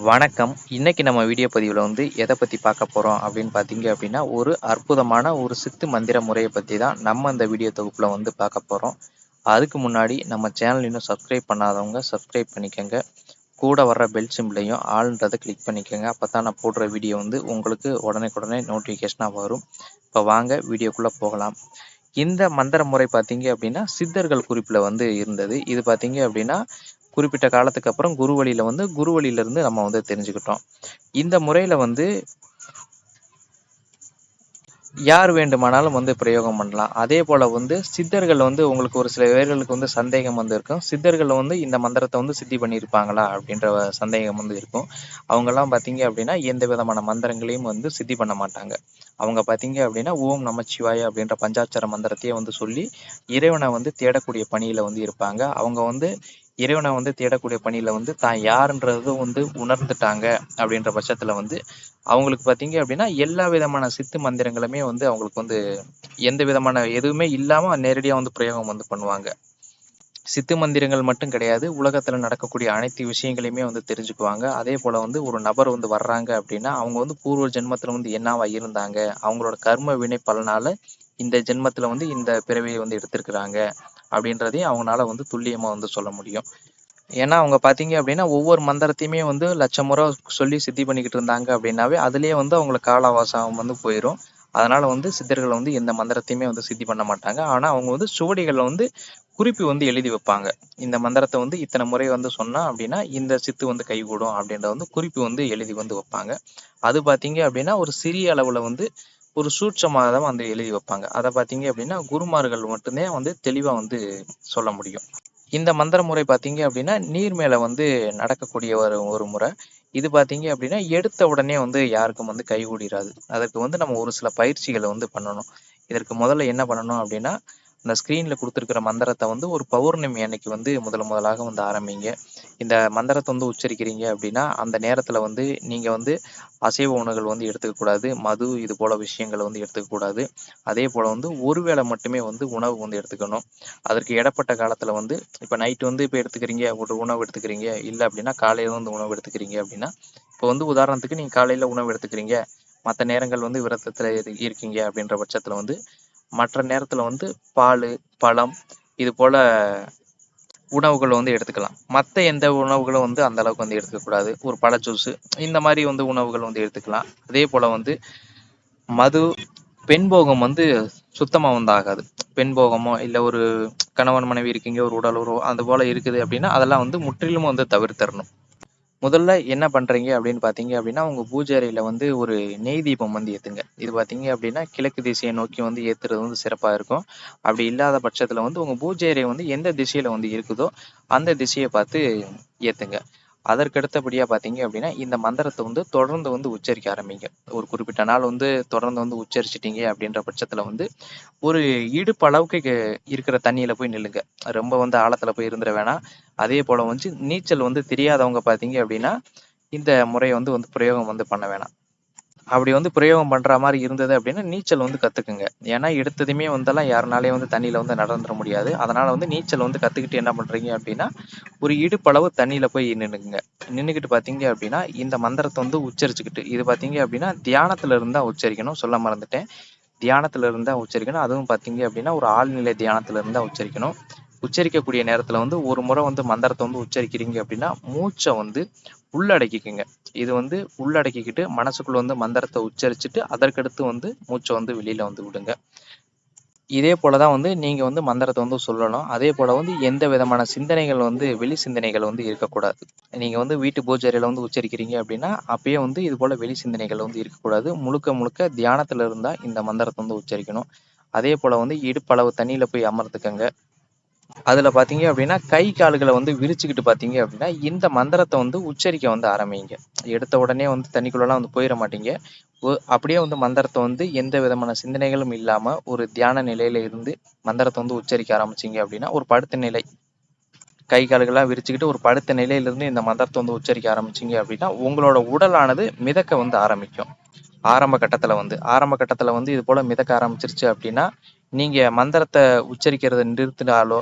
வணக்கம். இன்னைக்கு நம்ம வீடியோ பதிவுல எத பத்தி பார்க்க போறோம் அப்படின்னு பார்த்தீங்க அப்படின்னா, ஒரு அற்புதமான ஒரு சித்து மந்திர முறைய பத்தி தான் நம்ம இந்த வீடியோ தொகுப்புல பார்க்க போறோம். அதுக்கு முன்னாடி நம்ம சேனல் இன்னும் சப்ஸ்கிரைப் பண்ணாதவங்க சப்ஸ்கிரைப் பண்ணிக்கங்க. கூட வர்ற பெல் சிம்பலையும் ஆல்ன்றத கிளிக் பண்ணிக்கங்க. அப்பதான் நான் போடுற வீடியோ உங்களுக்கு உடனே நோட்டிஃபிகேஷனா வரும். இப்ப வாங்க வீடியோக்குள்ள போகலாம். இந்த மந்திர முறை பார்த்தீங்க அப்படின்னா, சித்தர்கள் குறிப்புல இருந்தது. இது பார்த்தீங்க அப்படின்னா, குறிப்பிட்ட காலத்துக்கு அப்புறம் குரு வழியில குரு வழியிலிருந்து நம்ம தெரிஞ்சுக்கிட்டோம். இந்த முறையில யார் வேண்டுமானாலும் பிரயோகம் பண்ணலாம். அதே போல சித்தர்கள் உங்களுக்கு ஒரு சில பேர்களுக்கு சந்தேகம் இருக்கும். சித்தர்கள் இந்த மந்திரத்தை சித்தி பண்ணியிருப்பாங்களா அப்படின்ற சந்தேகம் இருக்கும். அவங்கெல்லாம் பார்த்தீங்க அப்படின்னா எந்த விதமான மந்திரங்களையும் சித்தி பண்ண மாட்டாங்க. அவங்க பார்த்தீங்க அப்படின்னா ஓம் நமச்சிவாய அப்படின்ற பஞ்சாட்சர மந்திரத்தையே சொல்லி இறைவனை தேடக்கூடிய பணியில இருப்பாங்க. அவங்க இறைவனை தேடக்கூடிய பணியில தான் யாருன்றது உணர்ந்துட்டாங்க அப்படின்ற பட்சத்துல அவங்களுக்கு பார்த்தீங்க அப்படின்னா எல்லா விதமான சித்து மந்திரங்களுமே அவங்களுக்கு எந்த விதமான எதுவுமே இல்லாம நேரடியா பிரயோகம் பண்ணுவாங்க. சித்து மந்திரங்கள் மட்டும் கிடையாது. உலகத்துல நடக்கக்கூடிய அனைத்து விஷயங்களையுமே தெரிஞ்சுக்குவாங்க. அதே போல ஒரு நபர் வர்றாங்க அப்படின்னா, அவங்க பூர்வ ஜென்மத்துல என்னவா இருந்தாங்க, அவங்களோட கர்ம வினை பலனால இந்த ஜென்மத்துல இந்த பிறவியை எடுத்திருக்கிறாங்க அப்படின்றதையும் அவங்களால துல்லியமா சொல்ல முடியும். ஏன்னா அவங்க பார்த்தீங்க அப்படின்னா, ஒவ்வொரு மந்திரத்தையுமே லட்சம் முறை சொல்லி சித்தி பண்ணிக்கிட்டு இருந்தாங்க அப்படின்னாவே, அதிலேயே அவங்களுக்கு கால அவகாசம் போயிரும். அதனால சித்தர்கள் எந்த மந்திரத்தையுமே சித்தி பண்ண மாட்டாங்க. ஆனா அவங்க சுவடிகள்ல குறிப்பு எழுதி வைப்பாங்க. இந்த மந்திரத்தை இத்தனை முறை சொன்னா அப்படின்னா, இந்த சித்து கைகூடும் அப்படின்ற குறிப்பு எழுதி வைப்பாங்க. அது பார்த்தீங்க அப்படின்னா, ஒரு சிறிய அளவுல ஒரு சூட்சமாக தான் எழுதி வைப்பாங்க. அதை பார்த்தீங்க அப்படின்னா, குருமார்கள் மட்டுமே தெளிவா சொல்ல முடியும். இந்த மந்திர முறை பார்த்தீங்க அப்படின்னா, நீர் மேல நடக்கக்கூடிய ஒரு ஒரு முறை. இது பார்த்தீங்க அப்படின்னா, எடுத்த உடனே யாருக்கும் கைகூடிராது. அதற்கு நம்ம ஒரு சில பயிற்சிகள பண்ணணும். இதற்கு முதல்ல என்ன பண்ணணும் அப்படின்னா, அந்த ஸ்க்ரீன்ல குடுத்திருக்கிற மந்திரத்த ஒரு பௌர்ணமி அன்னைக்கு முதலாக ஆரம்பிங்க. இந்த மந்திரத்த உச்சரிக்கிறீங்க அப்படின்னா, அந்த நேரத்துல நீங்க அசைவ உணவுகள் எடுத்துக்க கூடாது. மது இது போல விஷயங்கள எடுத்துக்க கூடாது. அதே போல ஒரு வேளை மட்டுமே உணவு எடுத்துக்கணும். அதற்கு இடைப்பட்ட காலத்துல இப்ப நைட் இப்ப எடுத்துக்கிறீங்க, ஒரு உணவு எடுத்துக்கிறீங்க. இல்ல அப்படின்னா காலையில உணவு எடுத்துக்கிறீங்க அப்படின்னா, இப்ப உதாரணத்துக்கு நீங்க காலையில உணவு எடுத்துக்கிறீங்க. மத்த நேரங்கள் விரதத்துல இருக்கீங்க அப்படின்ற பட்சத்துல மற்ற நேரத்துல பாலு, பழம் இது போல உணவுகள் எடுத்துக்கலாம். மத்த எந்த உணவுகளும் அந்த அளவுக்கு எடுத்துக்க கூடாது. ஒரு பழ ஜூஸ் இந்த மாதிரி உணவுகள் எடுத்துக்கலாம். அதே போல மது, பெண்போகம் சுத்தமா ஆகாது. பெண்போகமோ இல்ல ஒரு கணவன் மனைவி இருக்கீங்க, ஒரு உடல் உறவோ அது போல இருக்குது அப்படின்னா, அதெல்லாம் முற்றிலும் தவிர்த்தரணும். முதல்ல என்ன பண்றீங்க அப்படின்னு பார்த்தீங்க அப்படின்னா, உங்க பூஜை அறையில ஒரு நெய் தீபம் ஏத்துங்க. இது பார்த்தீங்க அப்படின்னா, கிழக்கு திசையை நோக்கி ஏத்துறது சிறப்பா இருக்கும். அப்படி இல்லாத பட்சத்துல உங்க பூஜை அறை எந்த திசையில இருக்குதோ, அந்த திசையை பார்த்து ஏத்துங்க. அதற்கு அடுத்தபடியா பார்த்தீங்க அப்படின்னா, இந்த மந்திரத்த தொடர்ந்து உச்சரிக்க ஆரம்பிங்க. ஒரு குறிப்பிட்ட நாள் தொடர்ந்து உச்சரிச்சுட்டீங்க அப்படின்ற பட்சத்துல ஒரு இடுப்பு அளவுக்கு இருக்கிற தண்ணியில போய் நில்லுங்க. ரொம்ப ஆழத்துல போய் இருந்துற வேணாம். அதே போல நீச்சல் தெரியாதவங்க பார்த்தீங்க அப்படின்னா, இந்த முறைய பிரயோகம் பண்ண வேணாம். அப்படி பிரயோகம் பண்ற மாரி இருந்தது அப்படின்னா, நீச்சல் கத்துக்குங்க. ஏன்னா எடுத்ததுமே யாருனாலயும் தண்ணீல நடந்துற முடியாது. அதனால நீச்சல் கத்துக்கிட்டு என்ன பண்றீங்க அப்படின்னா, ஒரு இடுப்பளவு தண்ணீல போய் நின்னுக்குங்க. நின்னுக்கிட்டு பார்த்தீங்க அப்படின்னா, இந்த மந்திரத்த உச்சரிச்சுக்கிட்டு இது பார்த்தீங்க அப்படின்னா, தியானத்துல இருந்து தான் உச்சரிக்கணும். சொல்ல மறந்துட்டேன். தியானத்துல இருந்து தான் உச்சரிக்கணும். அதுவும் பார்த்தீங்க அப்படின்னா, ஒரு ஆழ்நிலை தியானத்துல இருந்து தான் உச்சரிக்கணும். உச்சரிக்கக்கூடிய நேரத்துல ஒரு முறை மந்திரத்த உச்சரிக்கிறீங்க அப்படின்னா, மூச்ச உள்ளடக்கிக்குங்க. இது உள்ளடக்கிக்கிட்டு மனசுக்குள்ள மந்திரத்த உச்சரிச்சுட்டு, அதற்கடுத்து மூச்ச வெளியில விடுங்க. இதே போல தான் நீங்க மந்திரத்த சொல்லணும். அதே போல எந்த விதமான சிந்தனைகள் வெளி சிந்தனைகள் இருக்கக்கூடாது. நீங்க வீட்டு பூஜை அறையில உச்சரிக்கிறீங்க அப்படின்னா, அப்பயே இது போல வெளி சிந்தனைகள் இருக்கக்கூடாது. முழுக்க முழுக்க தியானத்துல இருந்தா இந்த மந்திரத்த உச்சரிக்கணும். அதே போல இடுப்பளவு தண்ணீல போய் அமர்ந்துக்கங்க. அதுல பார்த்தீங்க அப்படின்னா, கை கால்கள விரிச்சுக்கிட்டு பார்த்தீங்க அப்படின்னா, இந்த மந்திரத்த உச்சரிக்க ஆரம்பிங்க. எடுத்த உடனே தண்ணிக்குள்ளலாம் போயிற மாட்டீங்க. அப்படியே மந்திரத்த எந்த விதமான சிந்தனைகளும் இல்லாம, ஒரு தியான நிலையில இருந்து மந்திரத்த உச்சரிக்க ஆரம்பிச்சீங்க அப்படின்னா, ஒரு படுத்த நிலை. கை கால்கள்லாம் விரிச்சுக்கிட்டு ஒரு படுத்த நிலையிலிருந்து இந்த மந்திரத்த உச்சரிக்க ஆரம்பிச்சீங்க அப்படின்னா, உங்களோட உடலானது மிதக்க ஆரம்பிக்கும். ஆரம்ப கட்டத்துல இது போல மிதக்க ஆரம்பிச்சிருச்சு அப்படின்னா, நீங்க மந்திரத்த உச்சரிக்கிறத நிறுத்தினாலோ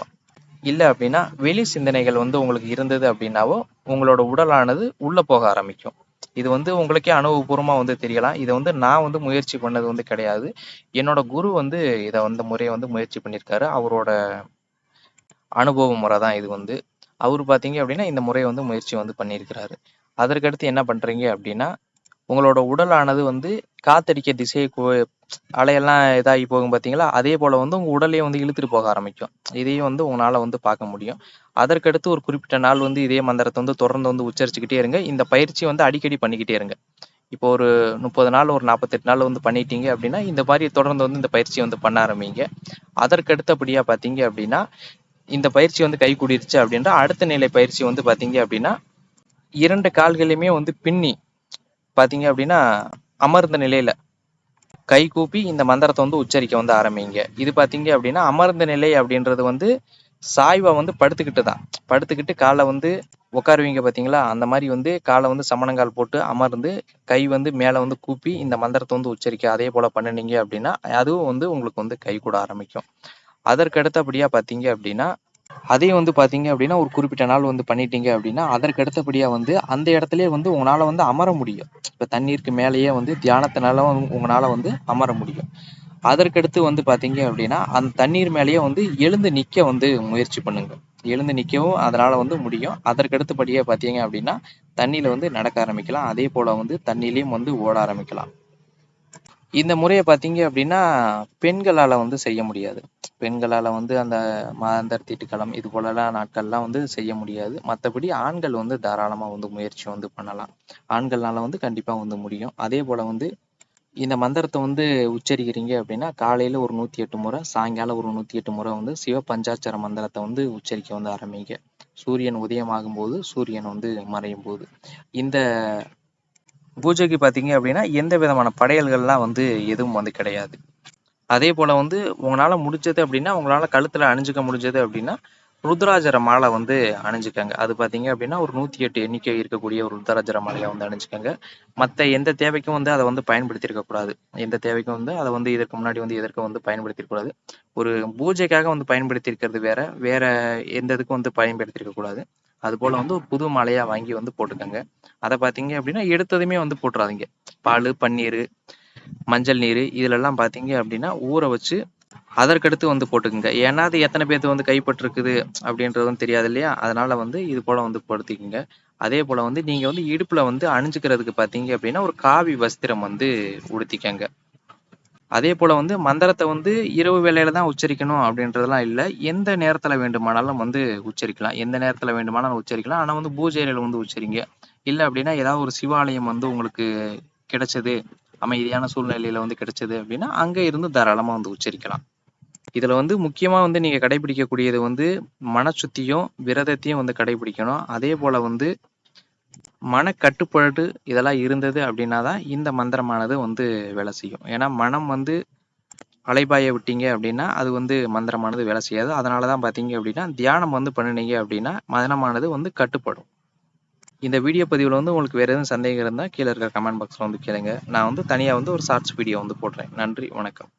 இல்லை அப்படின்னா வெளி சிந்தனைகள் வந்து உங்களுக்கு இருந்தது அப்படின்னாவோ உங்களோட உடலானது உள்ள போக ஆரம்பிக்கும். இது வந்து உங்களுக்கே அனுபவபூர்வமா வந்து தெரியலாம். இதை வந்து நான் வந்து முயற்சி பண்ணது வந்து கிடையாது. என்னோட குரு வந்து இதை வந்து முறையை வந்து முயற்சி பண்ணியிருக்காரு. அவரோட அனுபவ முறை தான் இது வந்து. அவரு பார்த்தீங்க அப்படின்னா இந்த முறையை வந்து முயற்சி வந்து பண்ணியிருக்கிறாரு. அதற்கடுத்து என்ன பண்றீங்க அப்படின்னா உங்களோட உடலானது வந்து காத்தடிக்க திசையை அலையெல்லாம் இதாகி போகும் பார்த்தீங்களா, அதே போல வந்து உங்க உடலையும் வந்து இழுத்துட்டு போக ஆரம்பிக்கும். இதையும் வந்து உங்களால வந்து பார்க்க முடியும். அதற்கடுத்து ஒரு குறிப்பிட்ட நாள் வந்து இதே மந்திரத்தை வந்து தொடர்ந்து வந்து உச்சரிச்சுக்கிட்டே இருங்க. இந்த பயிற்சி வந்து அடிக்கடி பண்ணிக்கிட்டே இருங்க. இப்போ ஒரு 30 நாள், ஒரு 48 நாள் வந்து பண்ணிட்டீங்க அப்படின்னா, இந்த மாதிரி தொடர்ந்து வந்து இந்த பயிற்சியை வந்து பண்ண ஆரம்பிங்க. அதற்கடுத்தபடியா பார்த்தீங்க அப்படின்னா, இந்த பயிற்சி வந்து கைகூடிருச்சு அப்படின்ற அடுத்த நிலை பயிற்சி வந்து பார்த்தீங்க அப்படின்னா, 2 கால்களையுமே வந்து பின்னி பார்த்தீங்க அப்படின்னா, அமர்ந்த நிலையில கை கூப்பி இந்த மந்திரத்தை வந்து உச்சரிக்க வந்து ஆரம்பிங்க. இது பார்த்தீங்க அப்படின்னா அமர்ந்த நிலை அப்படின்றது வந்து சாய்வா வந்து படுத்துக்கிட்டு தான். படுத்துக்கிட்டு காலை வந்து உட்காருவீங்க பார்த்தீங்களா, அந்த மாதிரி வந்து காலை வந்து சமணங்கால் போட்டு அமர்ந்து கை வந்து மேலே வந்து கூப்பி இந்த மந்திரத்தை வந்து உச்சரிக்க அதே போல் பண்ணினீங்க அப்படின்னா அதுவும் வந்து உங்களுக்கு வந்து கை கூட ஆரம்பிக்கும். அதற்கு அடுத்தபடியாக பார்த்தீங்க அப்படின்னா அதையும் வந்து பார்த்தீங்க அப்படின்னா ஒரு குறிப்பிட்ட நாள் வந்து பண்ணிட்டீங்க அப்படின்னா அதற்கு அடுத்தபடியாக வந்து அந்த இடத்துலயே வந்து உங்களால் வந்து அமர முடியும். இப்போ தண்ணீருக்கு மேலேயே வந்து தியானத்தினால உங்களால் வந்து அமர முடியும். அதற்கடுத்து வந்து பார்த்தீங்க அப்படின்னா அந்த தண்ணீர் மேலேயே வந்து எழுந்து நிற்க வந்து முயற்சி பண்ணுங்க. எழுந்து நிற்கவும் அதனால வந்து முடியும். அதற்கடுத்தபடியாக பார்த்தீங்க அப்படின்னா தண்ணியில் வந்து நடக்க ஆரம்பிக்கலாம். அதே போல் வந்து தண்ணியிலையும் வந்து ஓட ஆரம்பிக்கலாம். இந்த முறையை பார்த்தீங்க அப்படின்னா பெண்களால் வந்து செய்ய முடியாது. பெண்களால் வந்து அந்த மாதர் தீட்டுக்களம் இது போலலாம் நாட்கள்லாம் வந்து செய்ய முடியாது. மற்றபடி ஆண்கள் வந்து தாராளமாக வந்து முயற்சி வந்து பண்ணலாம். ஆண்கள்னால வந்து கண்டிப்பாக வந்து முடியும். அதே போல் வந்து இந்த மந்திரத்தை வந்து உச்சரிக்கிறீங்க அப்படின்னா காலையில் ஒரு 108 முறை, சாயங்காலம் ஒரு 108 முறை வந்து சிவ பஞ்சாட்சர மந்திரத்தை வந்து உச்சரிக்க வந்து ஆரம்பிங்க. சூரியன் உதயமாகும் போது, சூரியன் வந்து மறையும் போது. இந்த பூஜைக்கு பார்த்தீங்க அப்படின்னா எந்த விதமான படையல்கள்லாம் வந்து எதுவும் வந்து கிடையாது. அதே போல் வந்து உங்களால் முடிஞ்சது அப்படின்னா உங்களால் கழுத்தில் அணிஞ்சிக்க முடிஞ்சது அப்படின்னா ருத்ராஜர மாலை வந்து அணிஞ்சுக்கங்க. அது பார்த்தீங்க அப்படின்னா ஒரு 108 எண்ணிக்கை இருக்கக்கூடிய ஒரு ருத்ராஜர மாலையை வந்து அணிஞ்சுக்கங்க. மற்ற எந்த தேவைக்கும் வந்து அதை வந்து பயன்படுத்தியிருக்கக்கூடாது. எந்த தேவைக்கும் வந்து அதை வந்து இதற்கு முன்னாடி வந்து எதற்கும் வந்து பயன்படுத்தியிருக்கக்கூடாது. ஒரு பூஜைக்காக வந்து பயன்படுத்தியிருக்கிறது வேற, வேற எந்த இதுக்கும் வந்து பயன்படுத்தியிருக்கக்கூடாது. அதுபோல் வந்து ஒரு புது மாலையாக வாங்கி வந்து போட்டுக்கோங்க. அதை பார்த்தீங்க அப்படின்னா எடுத்ததுமே வந்து போட்டுறாதீங்க. பால், பன்னீர், மஞ்சள் நீர் இதிலெல்லாம் பார்த்தீங்க அப்படின்னா ஊற வச்சு அதற்கடுத்து வந்து போட்டுக்குங்க. ஏன்னா அது எத்தனை பேர்த்து வந்து கைப்பற்றிருக்குது அப்படின்றதும் தெரியாது இல்லையா? அதனால வந்து இது போல வந்து படுத்திக்கங்க. அதே போல வந்து நீங்க வந்து இடுப்புல வந்து அணிஞ்சுக்கிறதுக்கு பார்த்தீங்க அப்படின்னா ஒரு காவி வஸ்திரம் வந்து உடுத்திக்கங்க. அதே போல வந்து மந்திரத்தை வந்து இரவு வேளையில தான் உச்சரிக்கணும் அப்படின்றதெல்லாம் இல்லை. எந்த நேரத்துல வேண்டுமானாலும் வந்து உச்சரிக்கலாம். எந்த நேரத்துல வேண்டுமானாலும் உச்சரிக்கலாம். ஆனா வந்து பூஜை அறையில வந்து உச்சரிங்க. இல்லை அப்படின்னா ஏதாவது ஒரு சிவாலயம் வந்து உங்களுக்கு கிடைச்சது, அமைதியான சூழ்நிலையில வந்து கிடைச்சது அப்படின்னா அங்க இருந்து தாராளமா வந்து உச்சரிக்கலாம். இதுல வந்து முக்கியமா வந்து நீங்க கடைபிடிக்கக்கூடியது வந்து மனசுத்தியும், விரதத்தையும் வந்து கடைபிடிக்கணும். அதே போல வந்து மனக்கட்டுப்பாடு இதெல்லாம் இருந்தது அப்படின்னா தான் இந்த மந்திரமானது வந்து வேலை செய்யும். ஏன்னா மனம் வந்து அலைபாய விட்டீங்க அப்படின்னா அது வந்து மந்திரமானது வேலை செய்யாது. அதனால தான் பார்த்தீங்க அப்படின்னா தியானம் வந்து பண்ணுனீங்க அப்படின்னா மனமானது வந்து கட்டுப்படும். இந்த வீடியோ பதிவுல வந்து உங்களுக்கு வேற எதுவும் சந்தேகம் இருந்தா கீழ இருக்க கமெண்ட் பாக்ஸ்ல வந்து கேளுங்க. நான் வந்து தனியா வந்து ஒரு ஷார்ட்ஸ் வீடியோ வந்து போடுறேன். நன்றி, வணக்கம்.